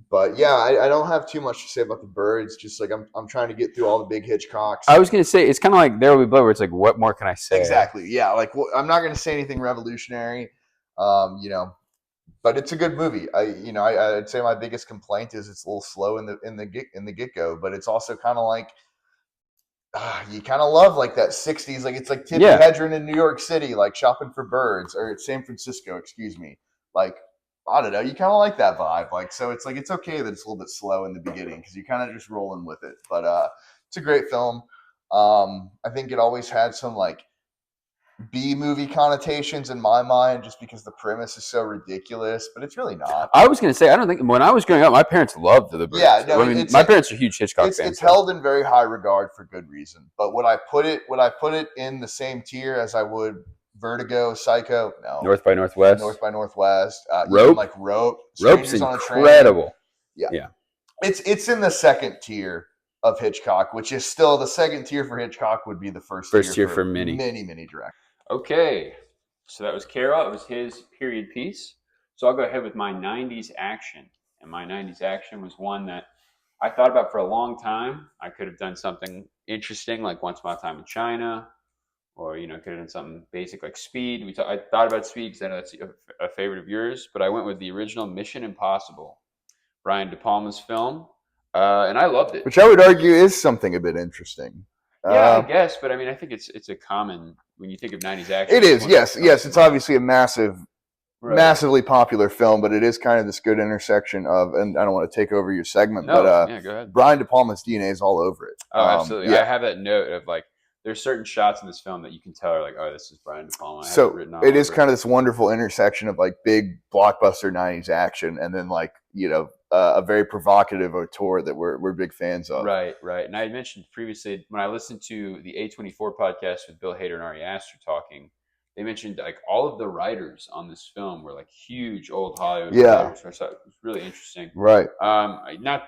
S1: But yeah, I don't have too much to say about the birds. Just like I'm trying to get through all the big Hitchcocks.
S2: I was gonna say it's kind of like There Will Be Blood, where it's like, what more can I say?
S1: Exactly. Yeah. Like I'm not going to say anything revolutionary. You know, but it's a good movie. I'd say my biggest complaint is it's a little slow in the get go, but it's also kind of like you kind of love like that 60s, like it's like Tippi
S2: Yeah,
S1: Hedren in New York City, like shopping for birds, or San Francisco, excuse me. Like I don't know, you kind of like that vibe. Like so, it's like it's okay that it's a little bit slow in the beginning because you're kind of just rolling with it. But it's a great film. I think it always had some like B movie connotations in my mind, just because the premise is so ridiculous, but it's really not.
S2: I was gonna say I don't think when I was growing up, my parents loved The Birds.
S1: Yeah, no,
S2: I mean,
S1: it's
S2: my parents are huge Hitchcock fans.
S1: it's held in very high regard for good reason. But would I put it in the same tier as I would Vertigo, Psycho? No.
S2: North by Northwest.
S1: North by Northwest, even
S2: Rope.
S1: like Rope,
S2: Rope's
S1: Strangers on a Train.
S2: incredible.
S1: Yeah,
S2: Yeah.
S1: it's in the second tier of Hitchcock, which is still the second tier for Hitchcock would be the first
S2: tier
S1: for
S2: many
S1: directors.
S2: Okay, so that was Carol. It was his period piece. So I'll go ahead with my 90s action. And my 90s action was one that I thought about for a long time. I could have done something interesting like Once Upon a Time in China, or, could have done something basic like Speed. I thought about Speed because I know that's a favorite of yours, but I went with the original Mission Impossible, Brian De Palma's film, and I loved it.
S1: Which I would argue is something a bit interesting.
S2: Yeah, I guess, but I mean, I think it's a common when you think of '90s action.
S1: It is, yes. It's obviously a massively popular film, but it is kind of this good intersection of, and I don't want to take over your segment,
S2: No,
S1: but
S2: yeah, go ahead.
S1: Brian De Palma's DNA is all over it.
S2: Oh, absolutely.
S1: Yeah.
S2: I have that note of like, there's certain shots in this film that you can tell are like, oh, this is Brian De Palma.
S1: So it is kind of this wonderful intersection of like big blockbuster '90s action, and then like a very provocative auteur that we're big fans of.
S2: Right. And I had mentioned previously when I listened to the A24 podcast with Bill Hader and Ari Aster talking, they mentioned like all of the writers on this film were like huge old Hollywood writers. So it was really interesting.
S1: Right.
S2: I'm not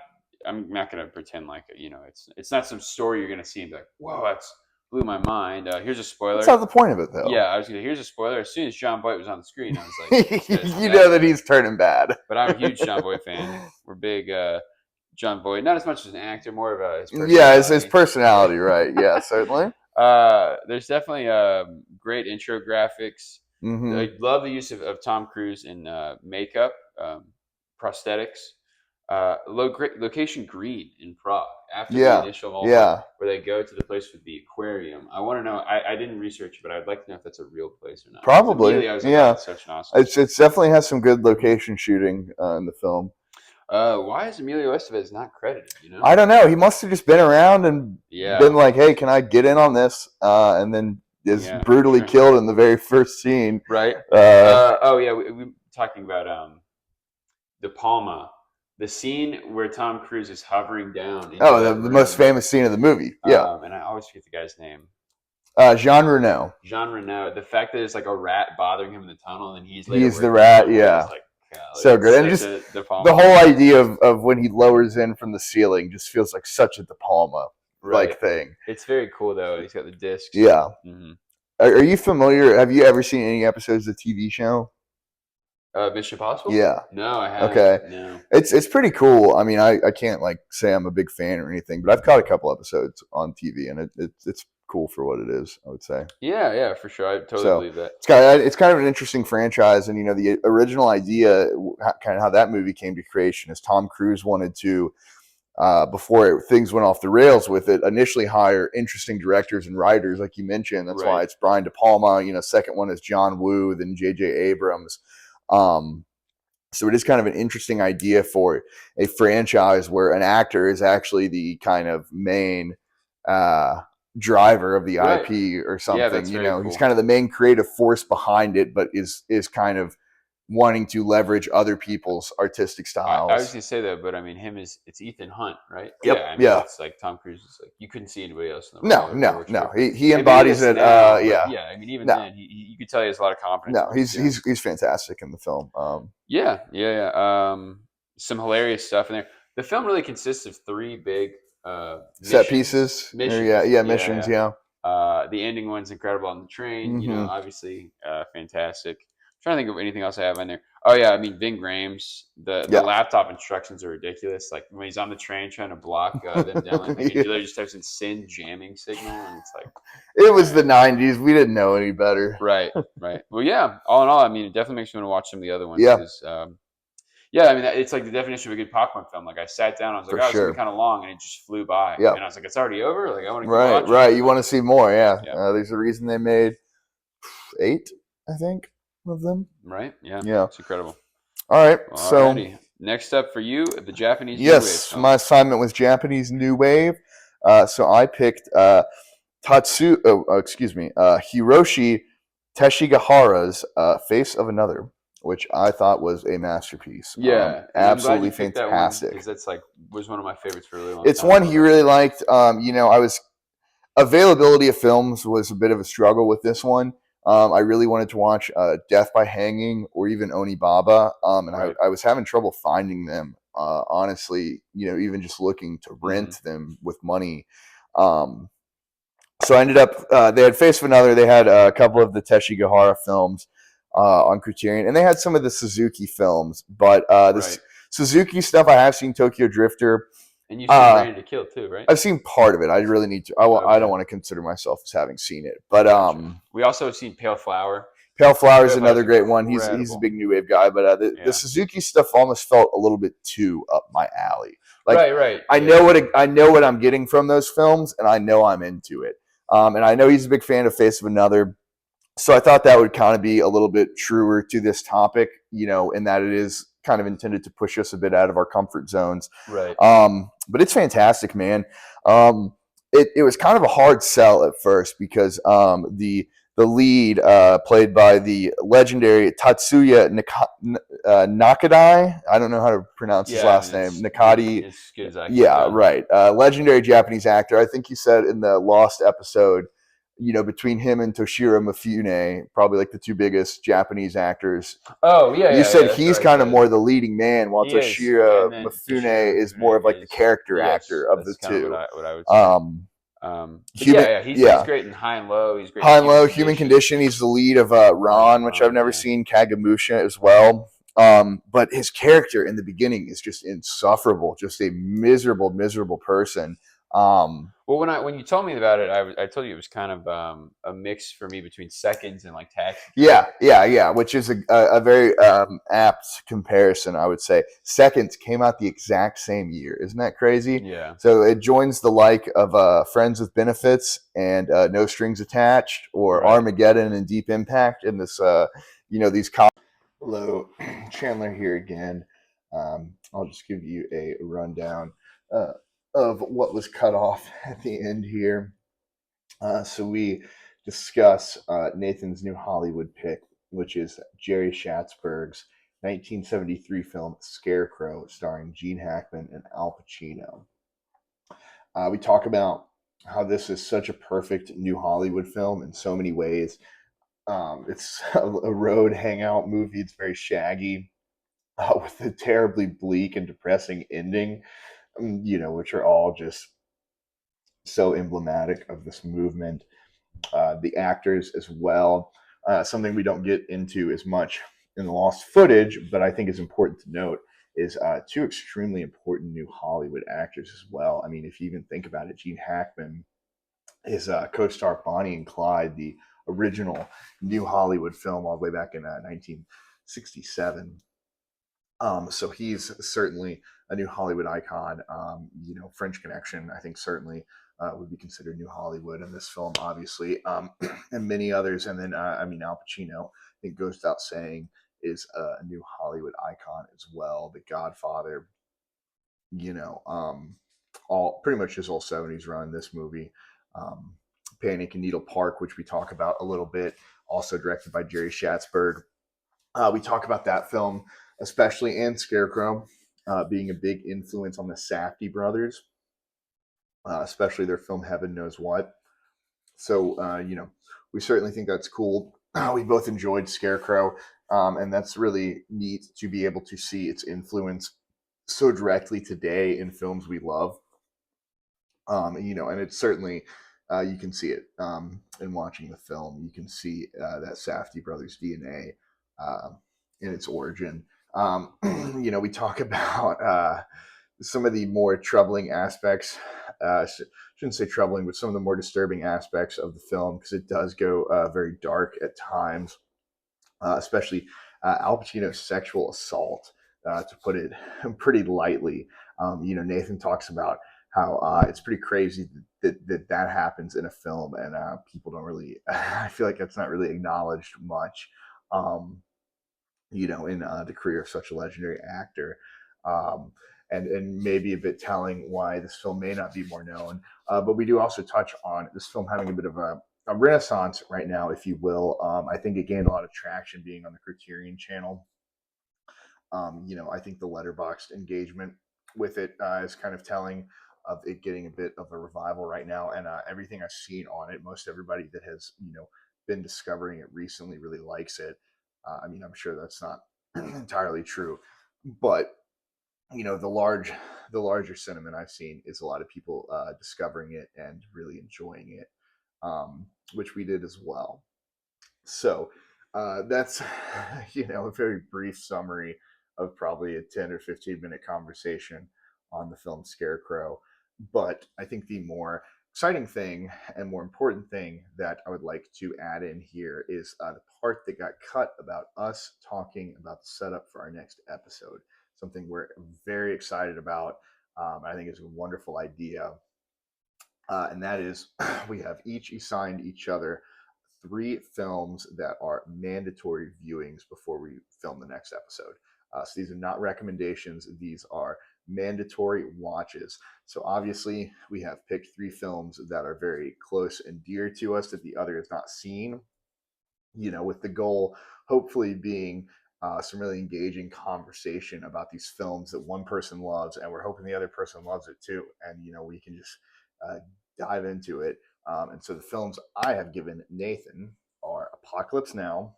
S2: going to pretend like it's not some story you're going to see and be like, whoa, that's blew my mind. Here's a spoiler.
S1: That's not the point of it, though.
S2: Yeah, here's a spoiler. As soon as John Boyd was on the screen, I was like,
S1: you know that he's turning bad.
S2: But I'm a huge John Boyd fan. We're big John Boyd, not as much as an actor, more of his personality.
S1: Yeah, his personality, right? Yeah, certainly.
S2: There's definitely great intro graphics.
S1: Mm-hmm.
S2: I love the use of Tom Cruise in makeup, prosthetics. Location Green in Prague. after the
S1: Yeah.
S2: initial moment
S1: Yeah.
S2: where they go to the place with the aquarium. I want to know. I didn't research it, but I'd like to know if that's a real place or not. Because
S1: Probably.
S2: immediately I was like, "Oh,
S1: Yeah.
S2: that's such an awesome scene."
S1: It's definitely has some good location shooting in the film.
S2: Why is Emilio Estevez not credited?
S1: I don't know. He must have just been around and been
S2: Yeah,
S1: like, "Hey, can I get in on this?" And then is
S2: yeah, for
S1: brutally
S2: sure.
S1: killed in the very first scene.
S2: Right.
S1: Uh,
S2: Oh yeah, we talking about De Palma, the scene where Tom Cruise is hovering down into
S1: oh,
S2: that
S1: the most
S2: room.
S1: famous scene of the movie. Yeah,
S2: And I always forget the guy's name.
S1: Jean Reno.
S2: Jean Reno. The fact that it's like a rat bothering him in the tunnel, and he's later
S1: He's the
S2: working with
S1: rat.
S2: John Woo is
S1: Yeah,
S2: like, golly,
S1: so
S2: it's
S1: good. And
S2: such
S1: just
S2: a De
S1: the
S2: Palma
S1: whole
S2: moment.
S1: idea of when he lowers in from the ceiling just feels like such a De Palma
S2: Right.
S1: thing.
S2: It's very cool though. He's got the discs.
S1: Yeah.
S2: Mm-hmm.
S1: Are you familiar? Have you ever seen any episodes of the TV show?
S2: Mission Impossible?
S1: Yeah.
S2: No, I
S1: Okay.
S2: haven't. No.
S1: It's pretty cool. I mean, I can't like say I'm a big fan or anything, but I've caught a couple episodes on TV, and it's cool for what it is, I would say.
S2: Yeah, yeah, for sure. I totally
S1: So
S2: believe that.
S1: it's kind of an interesting franchise, and the original idea, kind of how that movie came to creation, is Tom Cruise wanted to, before things went off the rails with it, initially hire interesting directors and writers, like you mentioned. That's why
S2: Right.
S1: it's Brian De Palma. Second one is John Woo, then J.J. Abrams. So it is kind of an interesting idea for a franchise where an actor is actually the kind of main driver of the
S2: Right.
S1: IP or
S2: Yeah,
S1: something.
S2: that's very
S1: He's
S2: cool.
S1: kind of the main creative force behind it, but is kind of wanting to leverage other people's artistic
S2: I was
S1: styles.
S2: gonna say that, but I mean, it's Ethan Hunt, right?
S1: Yep.
S2: Yeah, I mean,
S1: Yeah.
S2: it's like Tom Cruise is like you couldn't see anybody else in the role.
S1: No.
S2: It
S1: No.
S2: works
S1: No.
S2: perfect.
S1: He
S2: Maybe he
S1: embodies
S2: is
S1: it.
S2: now, but
S1: Yeah.
S2: yeah, I mean, even
S1: No.
S2: then, you could tell he has a lot of confidence in
S1: No.
S2: what he's doing.
S1: He's fantastic in the film.
S2: Yeah. Some hilarious stuff in there. The film really consists of three big
S1: Set
S2: missions.
S1: pieces.
S2: Missions.
S1: Yeah. Missions. Yeah.
S2: The ending one's incredible on the train.
S1: Mm-hmm.
S2: Obviously, fantastic. I'm trying to think of anything else I have on there. Oh yeah, I mean Ving Rhames. The
S1: Yeah.
S2: laptop instructions are ridiculous. Like when he's on the train trying to block them down, like he literally just types in "send jamming signal," and it's like
S1: it was the '90s. We didn't know any better.
S2: right. Well, yeah. All in all, I mean, it definitely makes me want to watch some of the other ones.
S1: Yeah.
S2: Yeah, I mean, it's like the definition of a good popcorn film. Like I sat down, I was like,
S1: For
S2: oh, it's gonna
S1: sure.
S2: be kind of long, and it just flew by.
S1: Yeah.
S2: And I was like, it's already over. Like I want to keep
S1: Right.
S2: watching.
S1: Right. You want to see more? Yeah.
S2: Yeah.
S1: There's a reason they made 8, I think, of them.
S2: Right. Yeah.
S1: Yeah.
S2: It's incredible.
S1: All right.
S2: Alrighty. Next up for you, the Japanese New
S1: Yes,
S2: Wave
S1: my assignment was Japanese New Wave. So I picked Hiroshi Teshigahara's Face of Another, which I thought was a masterpiece.
S2: Yeah,
S1: absolutely fantastic.
S2: Because that's was one of my favorites for a really long
S1: It's
S2: time.
S1: one he really liked. Availability of films was a bit of a struggle with this one. I really wanted to watch Death by Hanging or even Onibaba, and
S2: Right.
S1: I was having trouble finding them. Honestly, even just looking to rent them with money. So I ended up, they had Face of Another, they had a couple of the Teshigahara films on Criterion, and they had some of the Suzuki films, but this Suzuki stuff, I have seen Tokyo Drifter.
S2: And you've seen Ready to Kill too, right?
S1: I've seen part of it. I really need to. I don't want to consider myself as having seen it, but
S2: we also have seen Pale Flower.
S1: Pale Flower is another great one. He's a big new wave guy, but
S2: Yeah.
S1: the Suzuki stuff almost felt a little bit too up my alley. Like,
S2: Right.
S1: I know what I'm getting from those films, and I know I'm into it. And I know he's a big fan of Face of Another, so I thought that would kind of be a little bit truer to this topic, in that it is kind of intended to push us a bit out of our comfort zones.
S2: Right.
S1: But it's fantastic, man. It was kind of a hard sell at first because the lead, played by the legendary Tatsuya Nakadai. I don't know how to pronounce his last name. Nakadi.
S2: As good as I
S1: can. Right. Legendary Japanese actor. I think he said in the Lost episode, between him and Toshiro Mifune, probably like the two biggest Japanese actors.
S2: Oh, yeah.
S1: You said he's kind of more the leading man, while Toshiro Mifune is more of like the character actor of the two.
S2: What I would say. He's great in High and Low. He's great.
S1: High and Low, Human Condition. He's the lead of Ron, which I've never seen. Kagemusha as well. But his character in the beginning is just insufferable, just a miserable person.
S2: Well, when you told me about it, I told you it was kind of a mix for me between Seconds and like Taxi.
S1: Yeah, which is a very apt comparison, I would say. Seconds came out the exact same year. Isn't that crazy?
S2: Yeah,
S1: So it joins the like of Friends with Benefits and No Strings Attached, or
S2: right.
S1: Armageddon and Deep Impact in this, these. Hello, Chandler here again. I'll just give you a rundown uh, of what was cut off at the end here. So we discuss Nathan's new Hollywood pick, which is Jerry Schatzberg's 1973 film Scarecrow, starring Gene Hackman and Al Pacino. We talk about how this is such a perfect new Hollywood film in so many ways. It's a road hangout movie. It's very shaggy, with a terribly bleak and depressing ending, which are all just so emblematic of this movement. The actors as well. Something we don't get into as much in the lost footage, but I think is important to note is two extremely important new Hollywood actors as well. I mean, if you even think about it, Gene Hackman is co-star Bonnie and Clyde, the original new Hollywood film all the way back in 1967. So he's certainly a new Hollywood icon. French Connection, I think, certainly would be considered new Hollywood, and this film, obviously, and many others. And then, Al Pacino, I think, goes without saying, is a new Hollywood icon as well. The Godfather, you know, all pretty much his whole '70s run. This movie, um, Panic in Needle Park, which we talk about a little bit, also directed by Jerry Schatzberg. We talk about that film, especially, and Scarecrow being a big influence on the Safdie brothers, especially their film Heaven Knows What. So, we certainly think that's cool. We both enjoyed Scarecrow, and that's really neat to be able to see its influence so directly today in films we love. And it's certainly, you can see it in watching the film. You can see that Safdie brothers DNA in its origin. We talk about some of the more troubling aspects. Shouldn't say troubling, but some of the more disturbing aspects of the film, because it does go very dark at times, especially Al Pacino's sexual assault, to put it pretty lightly. Nathan talks about how it's pretty crazy that happens in a film, and people don't really. I feel like that's not really acknowledged much. Um, in the career of such a legendary actor. Um, and maybe a bit telling why this film may not be more known. But we do also touch on this film having a bit of a renaissance right now, if you will. I think it gained a lot of traction being on the Criterion channel. I think the letterboxed engagement with it is kind of telling of it getting a bit of a revival right now. And everything I've seen on it, most everybody that has, been discovering it recently really likes it. I'm sure that's not entirely true, but the larger sentiment I've seen is a lot of people discovering it and really enjoying it, which we did as well. So that's a very brief summary of probably a 10 or 15-minute conversation on the film Scarecrow. But I think the more exciting thing and more important thing that I would like to add in here is the part that got cut about us talking about the setup for our next episode. Something we're very excited about. I think is a wonderful idea. And that is, we have each assigned each other three films that are mandatory viewings before we film the next episode. So these are not recommendations, these are mandatory watches. So obviously, we have picked three films that are very close and dear to us that the other has not seen, with the goal hopefully being some really engaging conversation about these films that one person loves, and we're hoping the other person loves it too. And we can just uh, dive into it. And so the films I have given Nathan are Apocalypse Now,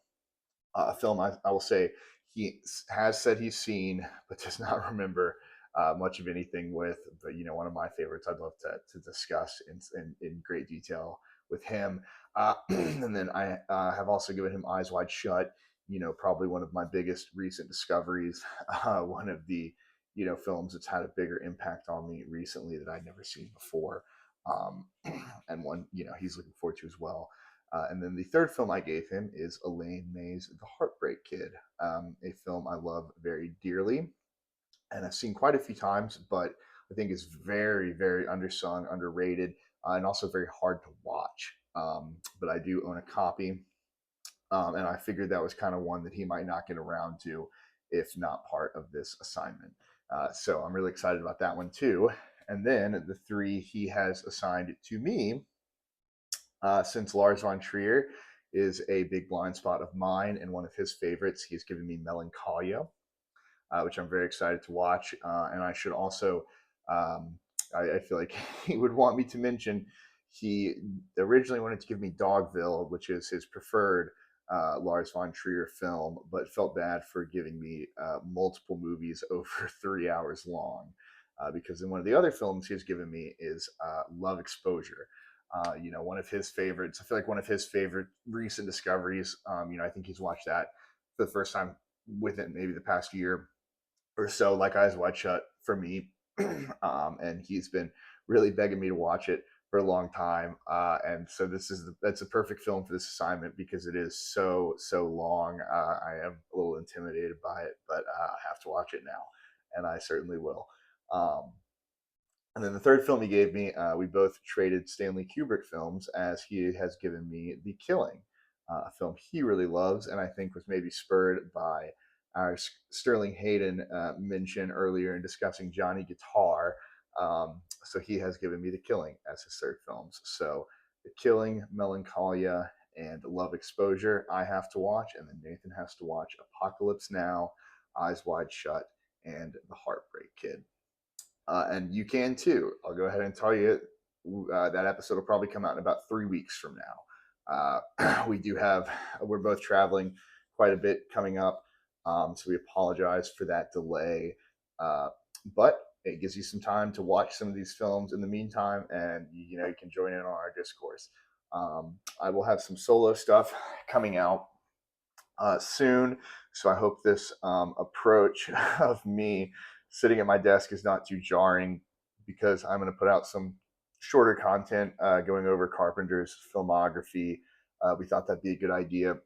S1: a film I will say he has said he's seen, but does not remember much of anything with. But one of my favorites, I'd love to discuss in great detail with him. And then I have also given him Eyes Wide Shut. Probably one of my biggest recent discoveries. One of the films that's had a bigger impact on me recently that I'd never seen before, um, and one he's looking forward to as well. And then the third film I gave him is Elaine May's The Heartbreak Kid, a film I love very dearly and I've seen quite a few times, but I think it's very, very undersung, underrated, and also very hard to watch. But I do own a copy, and I figured that was kind of one that he might not get around to if not part of this assignment. So I'm really excited about that one too. And then the three he has assigned to me, since Lars von Trier is a big blind spot of mine and one of his favorites, he's given me Melancholia, which I'm very excited to watch. And I should also, um, I feel like he would want me to mention, he originally wanted to give me Dogville, which is his preferred Lars von Trier film, but felt bad for giving me multiple movies over 3 hours long. Because in one of the other films he's given me is Love Exposure. One of his favorites. I feel like one of his favorite recent discoveries. I think he's watched that for the first time within maybe the past year or so, like Eyes Wide Shut for me. And he's been really begging me to watch it for a long time. And so that's a perfect film for this assignment because it is so long. I am a little intimidated by it, but I have to watch it now, and I certainly will. Um, and then the third film he gave me, we both traded Stanley Kubrick films as he has given me The Killing, a film he really loves, and I think was maybe spurred by our Sterling Hayden mention earlier in discussing Johnny Guitar. So he has given me The Killing as his third films. So The Killing, Melancholia, and Love Exposure I have to watch, and then Nathan has to watch Apocalypse Now, Eyes Wide Shut, and The Heartbreak Kid. And you can too. I'll go ahead and tell you that episode will probably come out in about 3 weeks from now. We're both traveling quite a bit coming up, so we apologize for that delay. Uh, but it gives you some time to watch some of these films in the meantime, and you can join in on our discourse. I will have some solo stuff coming out soon. So I hope this approach of me sitting at my desk is not too jarring because I'm going to put out some shorter content going over Carpenter's filmography. We thought that'd be a good idea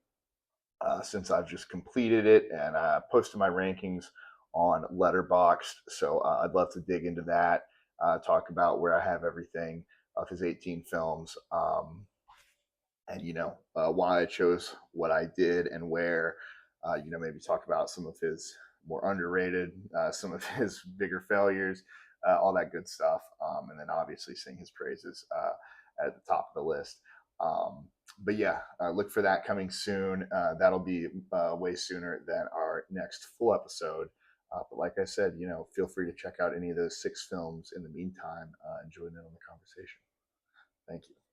S1: since I've just completed it and posted my rankings on Letterboxd. So I'd love to dig into that, talk about where I have everything of his 18 films. And why I chose what I did and where. Maybe talk about some of his more underrated, some of his bigger failures, all that good stuff, and then obviously sing his praises at the top of the list. But yeah, look for that coming soon. That'll be way sooner than our next full episode. But like I said, feel free to check out any of those 6 films in the meantime and join in on the conversation. Thank you.